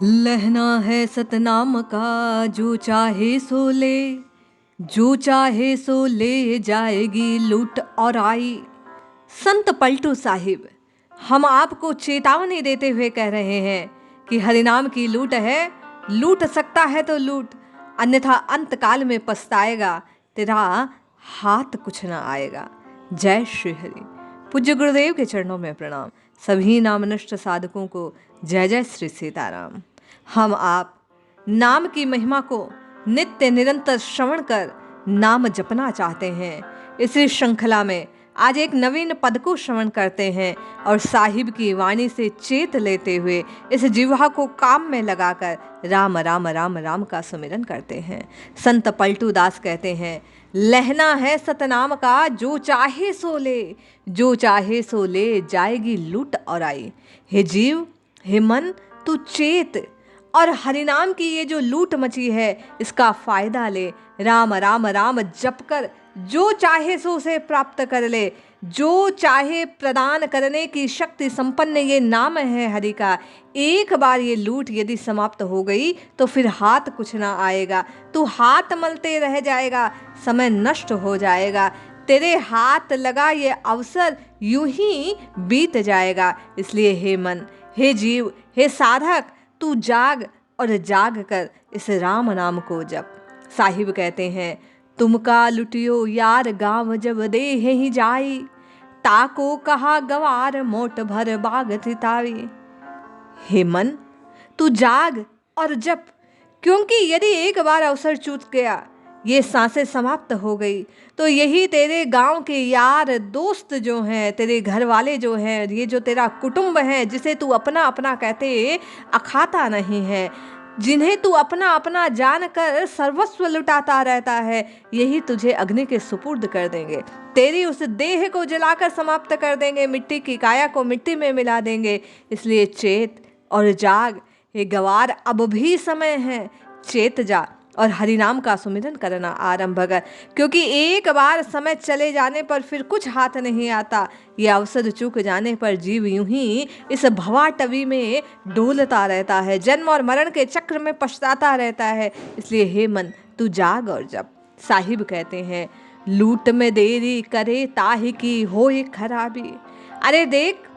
लहना है सतनाम का जो चाहे सो ले, जो चाहे सो ले जाएगी लूट और आई। संत पलटू साहिब हम आपको चेतावनी देते हुए कह रहे हैं कि हरिनाम की लूट है, लूट सकता है तो लूट, अन्यथा अंत काल में पछताएगा, तेरा हाथ कुछ ना आएगा। जय श्री हरि। पूज्य गुरुदेव के चरणों में प्रणाम। सभी नामनिष्ठ साधकों को जय जय श्री सीताराम। हम आप नाम की महिमा को नित्य निरंतर श्रवण कर नाम जपना चाहते हैं। इसी श्रृंखला में आज एक नवीन पद को श्रवण करते हैं और साहिब की वाणी से चेत लेते हुए इस जिह्वा को काम में लगाकर राम राम राम राम का सुमिरन करते हैं। संत पलटू दास कहते हैं, लहना है सतनाम का जो चाहे सो ले, जो चाहे सो ले जाएगी लूट और आई। हे जीव, हे मन, तू चेत और हरिनाम की ये जो लूट मची है इसका फायदा ले। राम राम राम जप कर जो चाहे सो उसे प्राप्त कर ले। जो चाहे प्रदान करने की शक्ति संपन्न ये नाम है हरि का। एक बार ये लूट यदि समाप्त हो गई तो फिर हाथ कुछ ना आएगा। तू हाथ मलते रह जाएगा, समय नष्ट हो जाएगा, तेरे हाथ लगा ये अवसर यूं ही बीत जाएगा। इसलिए हे मन, हे जीव, हे साधक, तू जाग और जाग कर इस राम नाम को जप। साहिब कहते हैं, तुमका लुटियो यार गाँव जब देह ही जाई, ताको कहा गवार मोट भर बाग थितावी। हे मन, तू जाग और जप, क्योंकि यदि एक बार अवसर चूक गया, ये सांसें समाप्त हो गई, तो यही तेरे गांव के यार दोस्त जो हैं, तेरे घर वाले जो हैं, ये जो तेरा कुटुंब है जिसे तू अपना अपना कहते अखाता नहीं है, जिन्हें तू अपना अपना जानकर सर्वस्व लुटाता रहता है, यही तुझे अग्नि के सुपुर्द कर देंगे। तेरी उस देह को जलाकर समाप्त कर देंगे, मिट्टी की काया को मिट्टी में मिला देंगे। इसलिए चेत और जाग, हे गवार, अब भी समय है, चेत जा और हरिनाम का सुमिरन करना आरंभ कर, क्योंकि एक बार समय चले जाने पर फिर कुछ हाथ नहीं आता। ये अवसर चूक जाने पर जीव यूं ही इस भवाटवी में डोलता रहता है, जन्म और मरण के चक्र में पछताता रहता है। इसलिए हे मन, तू जाग और जप। साहिब कहते हैं, लूट में देरी करे ताहि की होए खराबी। अरे देख,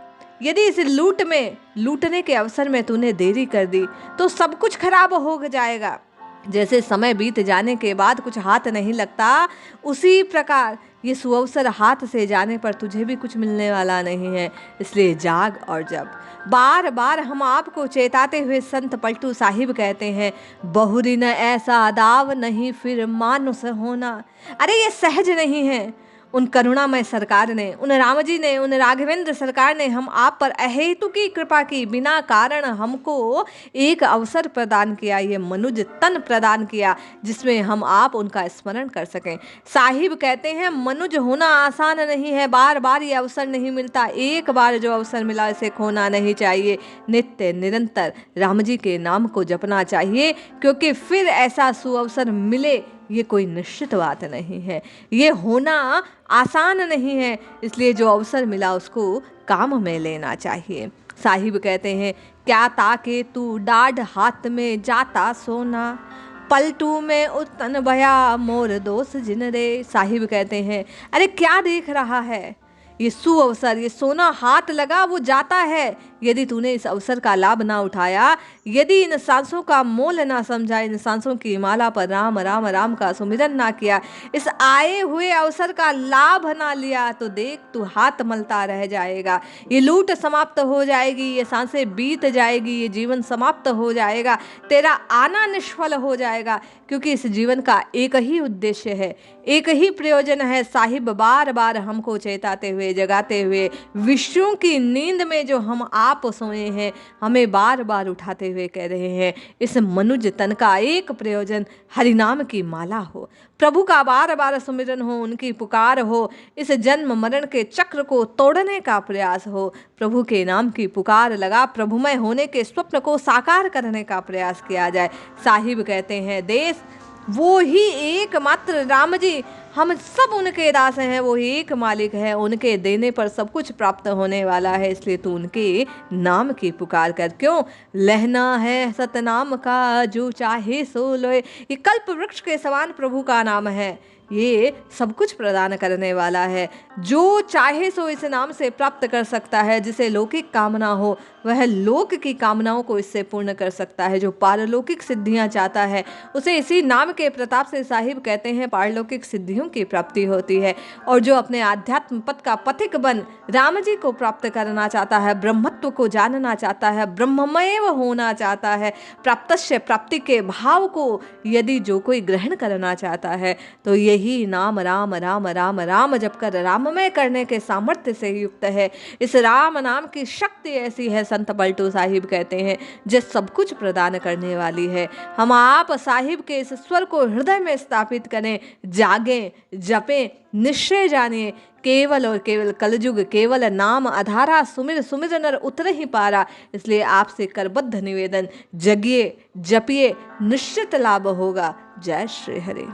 यदि इस लूट में, लूटने के अवसर में तूने देरी कर दी तो सब कुछ खराब हो जाएगा। जैसे समय बीत जाने के बाद कुछ हाथ नहीं लगता, उसी प्रकार ये सुअवसर हाथ से जाने पर तुझे भी कुछ मिलने वाला नहीं है। इसलिए जाग और जप। बार बार हम आपको चेताते हुए संत पलटू साहिब कहते हैं, बहुरी न ऐसा दाव नहीं फिर मानुष होना। अरे ये सहज नहीं है। उन करुणामय सरकार ने, उन राम जी ने, उन राघवेंद्र सरकार ने हम आप पर अहेतु की कृपा की, बिना कारण हमको एक अवसर प्रदान किया, ये मनुज तन प्रदान किया जिसमें हम आप उनका स्मरण कर सकें। साहिब कहते हैं, मनुज होना आसान नहीं है, बार बार ये अवसर नहीं मिलता। एक बार जो अवसर मिला इसे खोना नहीं चाहिए। नित्य निरंतर राम जी के नाम को जपना चाहिए, क्योंकि फिर ऐसा सुअवसर मिले ये कोई निश्चित बात नहीं है, ये होना आसान नहीं है। इसलिए जो अवसर मिला उसको काम में लेना चाहिए। साहिब कहते हैं, क्या ताके तू डाढ़ हाथ में जाता सोना, पलटू में उतन भया मोर दोष जिन रे। साहिब कहते हैं, अरे क्या देख रहा है, ये सुअवसर, ये सोना हाथ लगा वो जाता है। यदि तूने इस अवसर का लाभ ना उठाया, यदि इन सांसों का मोल ना समझा, इन सांसों की माला पर राम राम राम का सुमिरन ना किया, इस आए हुए अवसर का लाभ ना लिया, तो देख तू हाथ मलता रह जाएगा। ये लूट समाप्त हो जाएगी, ये सांसें बीत जाएगी, ये जीवन समाप्त हो जाएगा, तेरा आना निष्फल हो जाएगा। क्योंकि इस जीवन का एक ही उद्देश्य है, एक ही प्रयोजन है। साहिब बार बार हमको चेताते हुए, जगाते हुए, विश्वों की नींद में जो हम आप सोए हैं, हमें बार बार उठाते हुए कह रहे हैं, इस मनुज तन का एक प्रयोजन हरिनाम की माला हो, प्रभु का बार बार सुमिरन हो, उनकी पुकार हो, इस जन्म मरण के चक्र को तोड़ने का प्रयास हो, प्रभु के नाम की पुकार लगा प्रभुमय होने के स्वप्न को साकार करने का प्रयास किया जाए। साहिब कहते हैं, देश वो ही एकमात्र राम जी हम सब उनके दास हैं, वो एक मालिक है, उनके देने पर सब कुछ प्राप्त होने वाला है। इसलिए तू उनके नाम की पुकार कर। क्यों? लहना है सतनाम का जो चाहे सो लोए। ये कल्प वृक्ष के समान प्रभु का नाम है, ये सब कुछ प्रदान करने वाला है। जो चाहे सो इस नाम से प्राप्त कर सकता है। जिसे लौकिक कामना हो वह लोक की कामनाओं को इससे पूर्ण कर सकता है। जो पारलौकिक सिद्धियां चाहता है उसे इसी नाम के प्रताप से साहिब कहते हैं पारलौकिक सिद्धियों की प्राप्ति होती है। और जो अपने आध्यात्म पथ का पथिक बन राम जी को प्राप्त करना चाहता है, ब्रह्मत्व को जानना चाहता है, ब्रह्ममय होना चाहता है, प्राप्तस्य प्राप्ति के भाव को यदि जो कोई ग्रहण करना चाहता है तो यही नाम राम राम राम राम जप कर राममय करने के सामर्थ्य से युक्त है। इस राम नाम की शक्ति ऐसी है, संत पलटू साहिब कहते हैं, जो सब कुछ प्रदान करने वाली है। हम आप साहिब के इस स्वर को हृदय में स्थापित करें, जागें, जपें, निश्चय जानिए। केवल और केवल कलयुग केवल नाम आधारा, सुमिर सुमिर नर उतर ही पारा। इसलिए आपसे करबद्ध निवेदन, जगिए, जपिए, निश्चित लाभ होगा। जय श्री हरि।